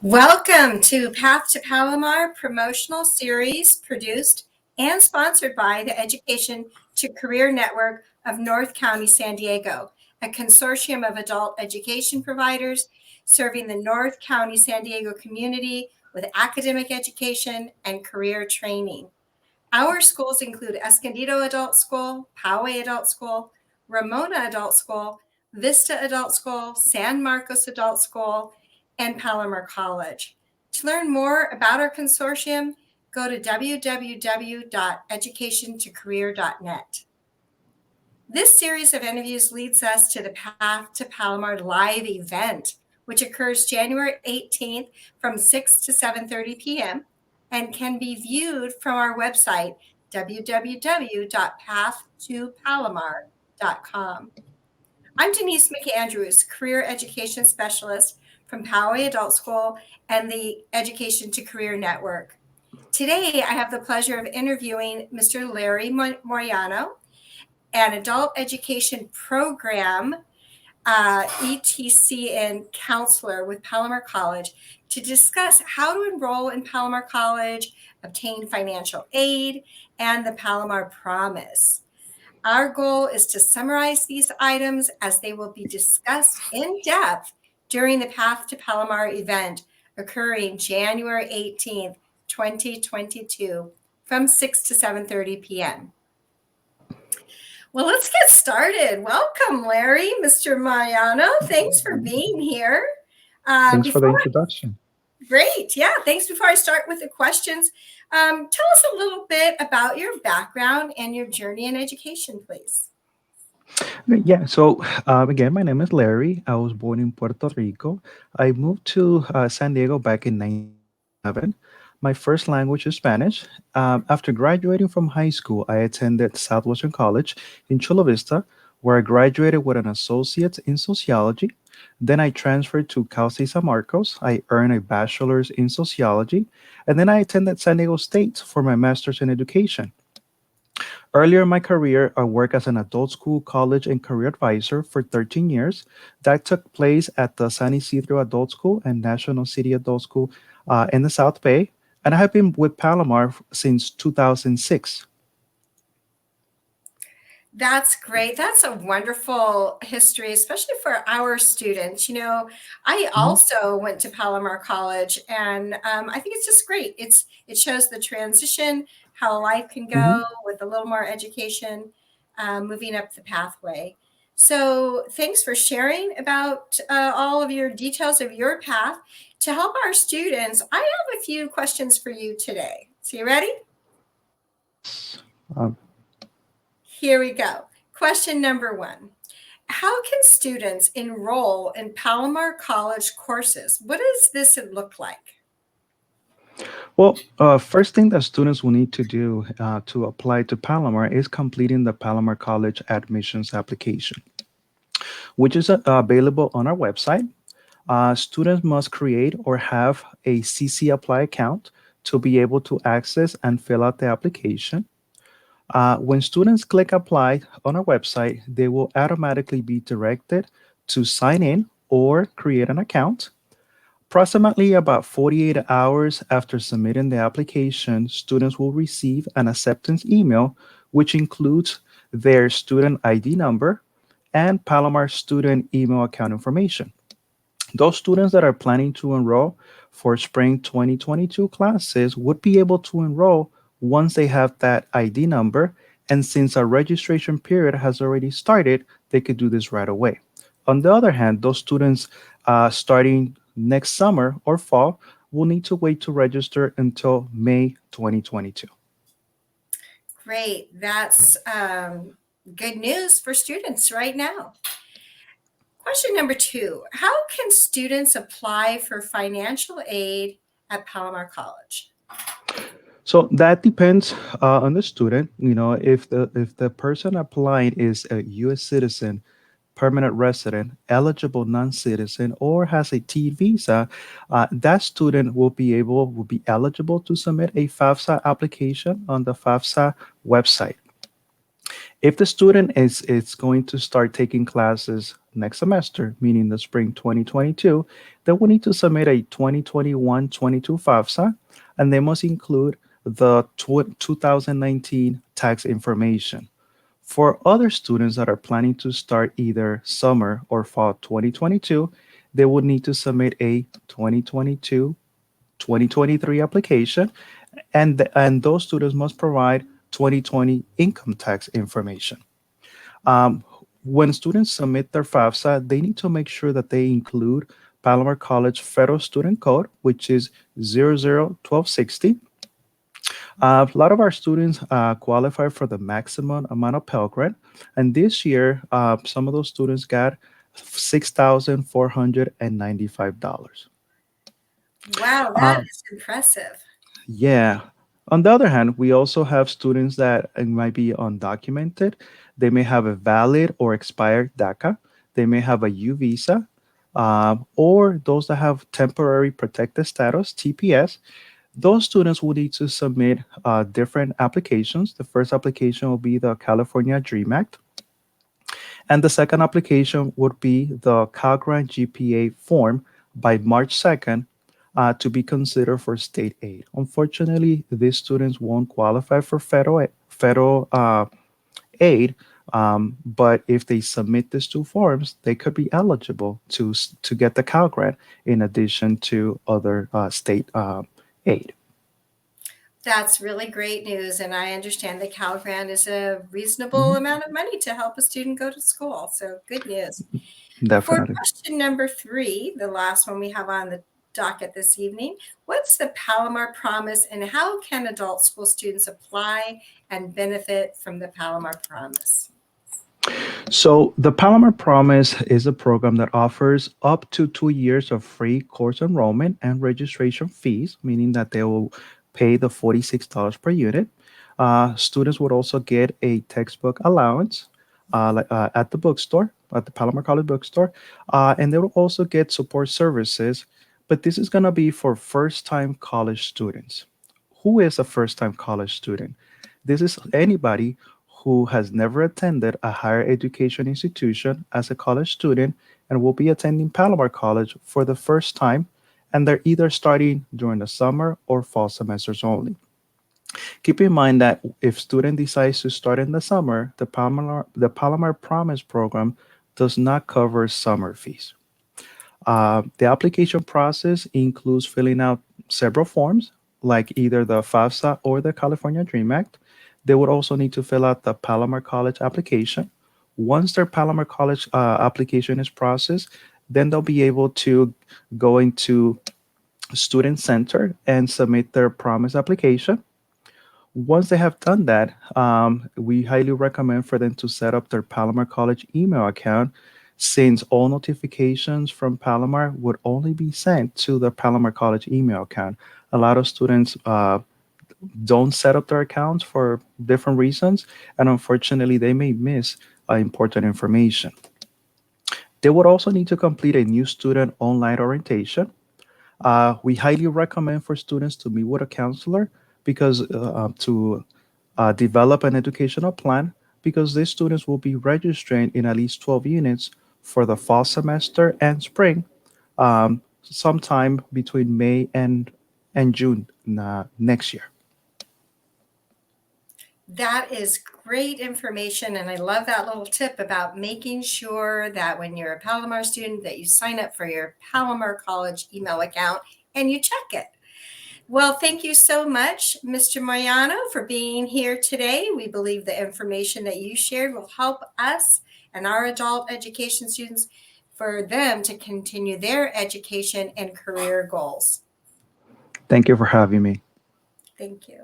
Welcome to Path to Palomar promotional series produced and sponsored by the Education to Career Network of North County, San Diego, a consortium of adult education providers serving the North County, San Diego community with academic education and career training. Our schools include Escondido Adult School, Poway Adult School, Ramona Adult School, Vista Adult School, San Marcos Adult School, and Palomar College. To learn more about our consortium, go to www.educationtocareer.net. This series of interviews leads us to the Path to Palomar live event, which occurs January 18th from 6 to 7:30 p.m. and can be viewed from our website, www.pathtopalomar.com. I'm Denise McAndrews, Career Education Specialist from Poway Adult School and the Education to Career Network. Today, I have the pleasure of interviewing Mr. Larry Moriano, an Adult Education Program ETC and counselor with Palomar College, to discuss how to enroll in Palomar College, obtain financial aid, and the Palomar Promise. Our goal is to summarize these items as they will be discussed in depth during the Path to Palomar event occurring January 18th, 2022 from 6 to 7:30 p.m. Well, let's get started. Welcome, Larry, Mr. Mariano. Thanks for being here. Thanks for the introduction. Great. Yeah, thanks. Before I start with the questions, tell us a little bit about your background and your journey in education, please. Yeah, so again, my name is Larry. I was born in Puerto Rico. I moved to San Diego back in 1997. My first language is Spanish. After graduating from high school, I attended Southwestern College in Chula Vista, where I graduated with an associate's in sociology. Then I transferred to Cal State San Marcos. I earned a bachelor's in sociology, and then I attended San Diego State for my master's in education. Earlier in my career, I worked as an adult school, college, and career advisor for 13 years. That took place at the San Isidro Adult School and National City Adult School in the South Bay. And I have been with Palomar since 2006. That's great. That's a wonderful history, especially for our students. I Mhm. also went to Palomar College, and I think it's just great. It shows the transition, how life can Mhm. go with a little more education, moving up the pathway. So, thanks for sharing about all of your details of your path. To help our students, I have a few questions for you today. So, you ready? Yes. Um, Here we go. Question number one. How can students enroll in Palomar College courses? What does this look like? First thing that students will need to do to apply to Palomar is completing the Palomar College admissions application, which is available on our website. Students must create or have a CC Apply account to be able to access and fill out the application. When students click apply on our website, they will automatically be directed to sign in or create an account. Approximately about 48 hours after submitting the application, students will receive an acceptance email, which includes their student ID number and Palomar student email account information. Those students that are planning to enroll for spring 2022 classes would be able to enroll once they have that ID number. And since our registration period has already started, they could do this right away. On the other hand, those students starting next summer or fall will need to wait to register until May 2022. Great. That's good news for students right now. Question number two. How can students apply for financial aid at Palomar College? So that depends on the student. If the person applying is a U.S. citizen, permanent resident, eligible non-citizen, or has a T visa, that student will be eligible to submit a FAFSA application on the FAFSA website. If the student is going to start taking classes next semester, meaning the spring 2022, they will need to submit a 2021-22 FAFSA, and they must include the 2019 tax information. For other students that are planning to start either summer or fall 2022, they would need to submit a 2022-2023 application, and those students must provide 2020 income tax information. Um, when students submit their FAFSA, they need to make sure that they include Palomar College Federal Student Code, which is 001260. A lot of our students qualify for the maximum amount of Pell Grant, and this year, some of those students got $6,495. Wow, that Um, is impressive. yeah. On the other hand, we also have students that might be undocumented. They may have a valid or expired DACA. They may have a U visa, or those that have temporary protected status (TPS). Those students will need to submit different applications. The first application will be the California Dream Act, and the second application would be the Cal Grant GPA form by March 2nd to be considered for state aid. Unfortunately, these students won't qualify for federal aid, but if they submit these two forms, they could be eligible to get the Cal Grant in addition to other state aid. That's really great news. And I understand the Cal Grant is a reasonable Mhm. amount of money to help a student go to school. So good news. For Definitely. question number 3, the last one we have on the docket this evening, what's the Palomar Promise and how can adult school students apply and benefit from the Palomar Promise? So, the Palomar Promise is a program that offers up to 2 years of free course enrollment and registration fees, meaning that they will pay the $46 per unit. Students would also get a textbook allowance at the bookstore, at the Palomar College bookstore, and they will also get support services. But this is going to be for first time college students. Who is a first time college student? This is anybody who has never attended a higher education institution as a college student and will be attending Palomar College for the first time, and they're either starting during the summer or fall semesters only. Keep in mind that if student decides to start in the summer, the Palomar Promise program does not cover summer fees. The application process includes filling out several forms, like either the FAFSA or the California Dream Act. They would also need to fill out the Palomar College application. Once their Palomar College application is processed, then they'll be able to go into Student Center and submit their Promise application. Once they have done that, we highly recommend for them to set up their Palomar College email account, since all notifications from Palomar would only be sent to the Palomar College email account. A lot of students don't set up their accounts for different reasons, and unfortunately, they may miss important information. They would also need to complete a new student online orientation. We highly recommend for students to meet with a counselor because to develop an educational plan, because these students will be registering in at least 12 units for the fall semester and spring, sometime between May and June next year. That is great information. And I love that little tip about making sure that when you're a Palomar student that you sign up for your Palomar College email account and you check it. Well, thank you so much, Mr. Mariano, for being here today. We believe the information that you shared will help us and our adult education students for them to continue their education and career goals. Thank you for having me. Thank you.